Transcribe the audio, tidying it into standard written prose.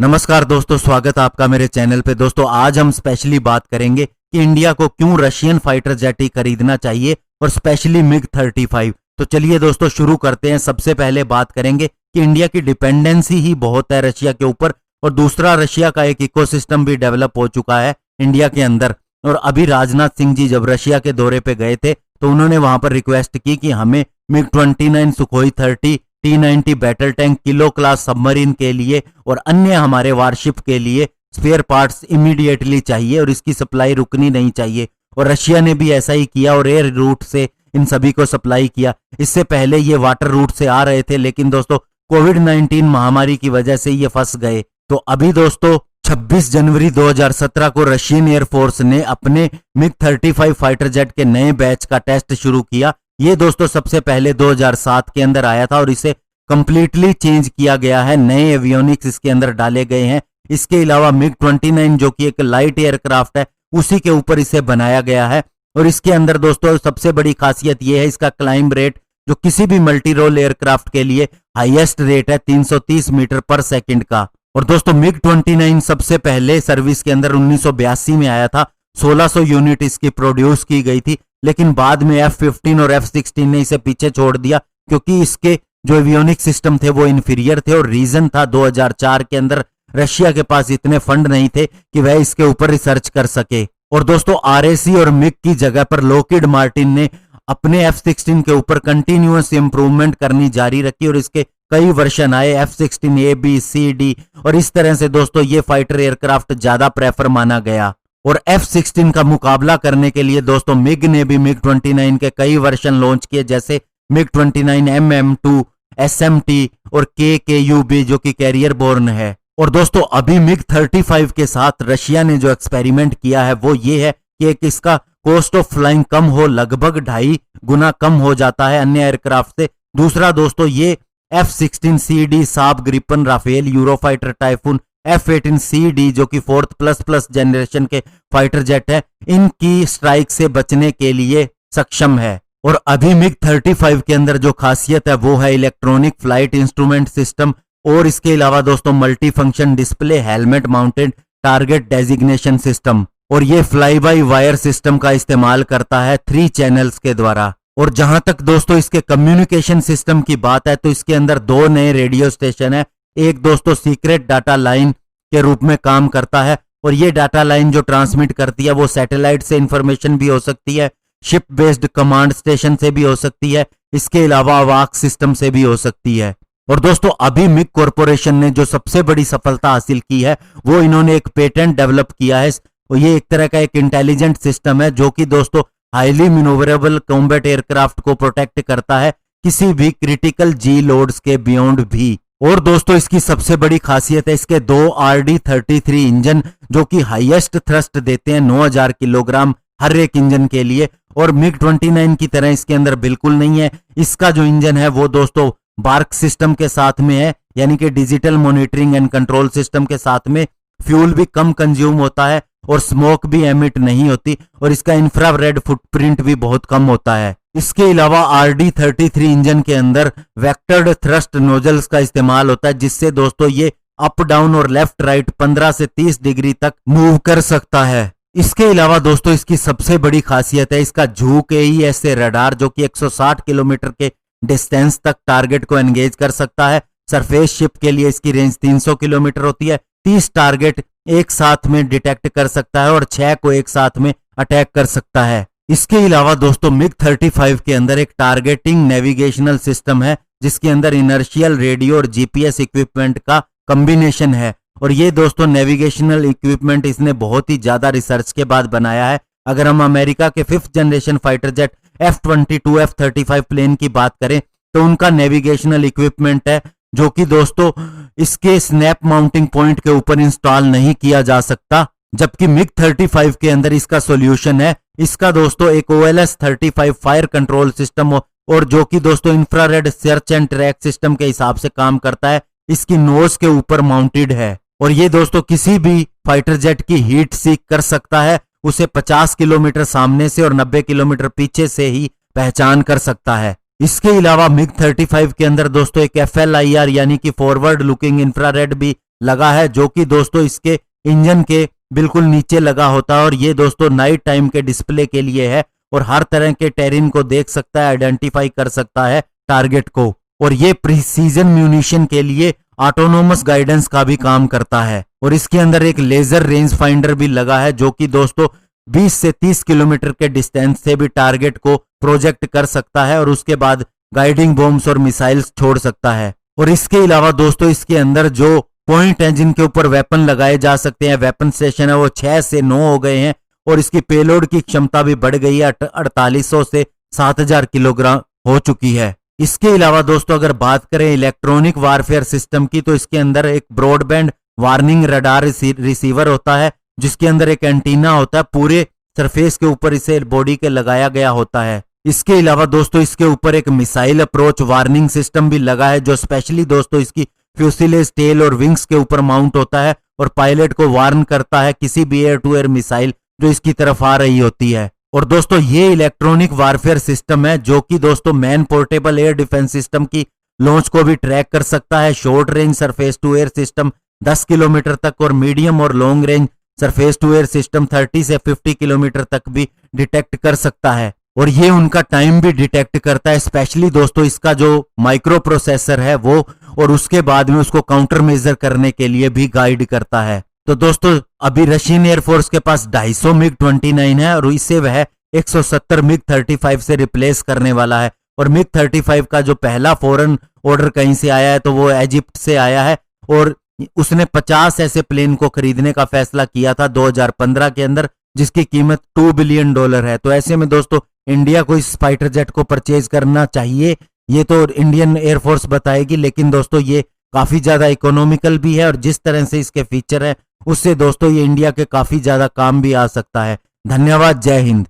नमस्कार दोस्तों, स्वागत है आपका मेरे चैनल पे। दोस्तों आज हम स्पेशली बात करेंगे कि इंडिया को क्यों रशियन फाइटर जेट ही खरीदना चाहिए और स्पेशली मिग 35। तो चलिए दोस्तों शुरू करते हैं। सबसे पहले बात करेंगे कि इंडिया की डिपेंडेंसी ही बहुत है रशिया के ऊपर, और दूसरा रशिया का एक इकोसिस्टम भी डेवलप हो चुका है इंडिया के अंदर। और अभी राजनाथ सिंह जी जब रशिया के दौरे पे गए थे तो उन्होंने वहां पर रिक्वेस्ट की कि हमें MiG 29, Sukhoi 30, T-90 battle tank, kilo class submarine के लिए और अन्य हमारे वारशिप के लिए स्पेयर पार्ट्स इमीडिएटली चाहिए और इसकी सप्लाई रुकनी नहीं चाहिए। और रशिया ने भी ऐसा ही किया और एयर रूट से इन सभी को सप्लाई किया। इससे पहले ये वाटर रूट से आ रहे थे, लेकिन दोस्तों कोविड-19 महामारी की वजह से ये फंस गए। तो अभी दोस्तों 26 जनवरी 2017 को रशियन एयरफोर्स ने अपने मिग 35 फाइटर जेट के नए बैच का टेस्ट शुरू किया। ये दोस्तों सबसे पहले 2007 के अंदर आया था और इसे कंप्लीटली चेंज किया गया है, नए एवियोनिक्स इसके अंदर डाले गए हैं। इसके अलावा मिग 29 जो कि एक लाइट एयरक्राफ्ट है, उसी के ऊपर इसे बनाया गया है। और इसके अंदर दोस्तों सबसे बड़ी खासियत यह है इसका क्लाइंब रेट, जो किसी भी मल्टी रोल एयरक्राफ्ट के लिए हाईएस्ट रेट है 330 मीटर पर सेकंड का। और दोस्तों मिग 29 सबसे पहले सर्विस के अंदर 1982 में आया था, 1600 यूनिट इसकी प्रोड्यूस की गई थी। लेकिन बाद में F-15 और F-16 ने इसे पीछे छोड़ दिया, क्योंकि इसके जो एवियोनिक सिस्टम थे वो इंफीरियर थे। और रीजन था 2004 के अंदर रशिया के पास इतने फंड नहीं थे कि वह इसके ऊपर रिसर्च कर सके। और दोस्तों RAC और मिग की जगह पर लॉकहीड मार्टिन ने अपने F-16 के ऊपर कंटिन्यूअस इंप्रूवमेंट करनी जारी रखी और इसके कई वर्जन आए, F-16A, B, C, D। और इस तरह से दोस्तों ये फाइटर एयरक्राफ्ट ज्यादा प्रेफर माना गया। और F-16 का मुकाबला करने के लिए दोस्तों मिग ने भी मिग 29 के कई वर्जन लॉन्च किए, जैसे मिग 29 MM2, SMT और KKUB जो कि कैरियर बोर्न है। और दोस्तों अभी मिग 35 के साथ रशिया ने जो एक्सपेरिमेंट किया है वो ये है कि एक इसका कॉस्ट ऑफ फ्लाइंग कम हो, लगभग 2.5 गुना कम हो जाता है अन्य एयरक्राफ्ट से। दूसरा दोस्तों ये F-16CD, साब, Gripen, Rafale, Eurofighter, typhoon, F-18CD जो कि 4th++ जनरेशन के फाइटर जेट है, इनकी स्ट्राइक से बचने के लिए सक्षम है। और अभी मिग 35 के अंदर जो खासियत है वो है इलेक्ट्रॉनिक फ्लाइट इंस्ट्रूमेंट सिस्टम, और इसके अलावा दोस्तों multi function display, helmet mounted target designation system. और ये फ्लाई बाय वायर सिस्टम का इस्तेमाल करता है 3 चैनल्स के द्वारा। और जहां तक दोस्तों इसके कम्युनिकेशन सिस्टम की बात है तो इसके अंदर 2 नए रेडियो स्टेशन है। एक दोस्तों सीक्रेट डाटा लाइन के रूप में काम करता है, और ये डाटा लाइन जो ट्रांसमिट करती है वो सैटेलाइट से इंफॉर्मेशन भी हो सकती है, शिप बेस्ड कमांड स्टेशन से भी हो सकती है, इसके अलावा अवाक सिस्टम से भी हो सकती है। और दोस्तों अभी मिग कॉरपोरेशन ने जो सबसे बड़ी सफलता हासिल की है वो इन्होंने एक पेटेंट डेवलप किया है। और ये एक तरह का एक इंटेलिजेंट सिस्टम है जो कि दोस्तों हाईली मैन्यूवरेबल कॉम्बैट एयरक्राफ्ट को प्रोटेक्ट करता है किसी भी क्रिटिकल जी लोड्स के बियॉन्ड भी। और दोस्तों इसकी सबसे बड़ी खासियत है इसके 2 RD-33 इंजन, जो कि हाईएस्ट थ्रस्ट देते हैं 9000 किलोग्राम हर एक इंजन के लिए। और मिग 29 की तरह इसके अंदर बिल्कुल नहीं है। इसका जो इंजन है वो दोस्तों बार्क सिस्टम के साथ में है, यानी कि digital monitoring and control system के साथ में। फ्यूल भी कम कंज्यूम होता है और स्मोक भी एमिट नहीं होती, और इसका इंफ्रारेड फुटप्रिंट भी बहुत कम होता है। इसके अलावा RD-33 इंजन के अंदर वेक्टर्ड थ्रस्ट नोजल्स का इस्तेमाल होता है, जिससे दोस्तों ये अप डाउन और लेफ्ट राइट 15 से 30 डिग्री तक मूव कर सकता है। इसके अलावा दोस्तों इसकी सबसे बड़ी खासियत है इसका झूक AES से रडार, जो कि 160 किलोमीटर के डिस्टेंस तक टारगेट को एंगेज कर सकता है। सरफेस शिप के लिए इसकी रेंज 300 किलोमीटर होती है। 30 टारगेट एक साथ में डिटेक्ट कर सकता है और 6 को एक साथ में अटैक कर सकता है। इसके अलावा दोस्तों मिग 35 के अंदर एक टारगेटिंग नेविगेशनल सिस्टम है, जिसके अंदर इनर्शियल रेडियो और GPS इक्विपमेंट का कॉम्बिनेशन है। और ये दोस्तों नेविगेशनल इक्विपमेंट इसने बहुत ही ज्यादा रिसर्च के बाद बनाया है। अगर हम अमेरिका के 5th generation fighter jet F-22, F-35 plane की बात करें तो उनका नेविगेशनल इक्विपमेंट है, जो कि दोस्तों इसके स्नैप माउंटिंग पॉइंट के ऊपर इंस्टॉल नहीं किया जा सकता, जबकि मिग 35 के अंदर इसका सॉल्यूशन है। इसका दोस्तों एक OLS-35 फायर कंट्रोल सिस्टम और जो कि दोस्तों infrared search and track system के हिसाब से काम करता है, इसकी नोज के ऊपर माउंटेड है। और ये दोस्तों किसी भी फाइटर जेट की हीट सीक कर सकता है, उसे 50 किलोमीटर सामने से और 90 किलोमीटर पीछे से ही पहचान कर सकता है। इसके अलावा मिग 35 के अंदर दोस्तों एक FLIR यानी कि फॉरवर्ड लुकिंग इंफ्रारेड भी लगा है, जो कि दोस्तों इसके इंजन के बिल्कुल नीचे लगा होता है और ये दोस्तों नाइट टाइम के डिस्प्ले के लिए है और हर तरह के टेरिन को देख सकता है, आइडेंटिफाई कर सकता है टारगेट को। और ये प्रिसीजन म्यूनिशन के लिए ऑटोनोमस गाइडेंस का भी काम करता है। और इसके अंदर एक लेजर रेंज फाइंडर भी लगा है, जो कि दोस्तों 20 से 30 किलोमीटर के डिस्टेंस से भी टारगेट को प्रोजेक्ट कर सकता है और उसके बाद गाइडिंग बॉम्ब्स और मिसाइल्स छोड़ सकता है। और इसके अलावा दोस्तों इसके अंदर जो पॉइंट है जिनके ऊपर वेपन लगाए जा सकते हैं, वेपन स्टेशन है, वो 6 से 9 हो गए हैं और इसकी पेलोड की क्षमता भी बढ़ गई है, 4800 से 7000 किलोग्राम हो चुकी है। इसके अलावा दोस्तों अगर बात करें इलेक्ट्रॉनिक वारफेयर सिस्टम की, तो इसके अंदर एक ब्रॉडबैंड वार्निंग रडार रिसीवर होता है, जिसके अंदर एक एंटीना होता है, पूरे सरफेस के ऊपर इसे बॉडी के लगाया गया होता है। इसके अलावा दोस्तों इसके ऊपर एक मिसाइल अप्रोच वार्निंग सिस्टम भी लगा है, जो स्पेशली दोस्तों इसकी फ्यूसिलेज, टेल और विंग्स के ऊपर माउंट होता है और पायलट को वार्न करता है किसी भी एयर टू एयर मिसाइल जो इसकी तरफ आ रही होती है। और दोस्तों ये इलेक्ट्रॉनिक वारफेयर सिस्टम है, जो कि दोस्तों man portable air defence system की लॉन्च को भी ट्रैक कर सकता है। Short range surface to air system 10 kilometre तक और मीडियम और long range surface to air system 30 से 50 किलोमीटर तक भी डिटेक्ट कर सकता है। और ये उनका टाइम भी डिटेक्ट करता है, स्पेशली दोस्तों इसका जो माइक्रो प्रोसेसर है वो, और उसके बाद में उसको काउंटर मेजर करने के लिए भी गाइड करता है। तो दोस्तों अभी रशियन एयरफोर्स के पास 250 मिग 29 है और इसे वह 170 मिग 35 से रिप्लेस करने वाला है। और मिग 35 का जो पहला फॉरेन ऑर्डर कहीं से आया है तो वो इजिप्ट से आया है और उसने 50 ऐसे प्लेन को खरीदने का फैसला किया था 2015 के अंदर, जिसकी कीमत $2 बिलियन है। तो ऐसे में दोस्तों इंडिया को इस फाइटर जेट को परचेज करना चाहिए, ये तो इंडियन एयरफोर्स बताएगी, लेकिन दोस्तों ये काफी ज्यादा इकोनॉमिकल भी है और जिस तरह से इसके फीचर है उससे दोस्तों ये इंडिया के काफी ज्यादा काम भी आ सकता है। धन्यवाद, जय हिंद।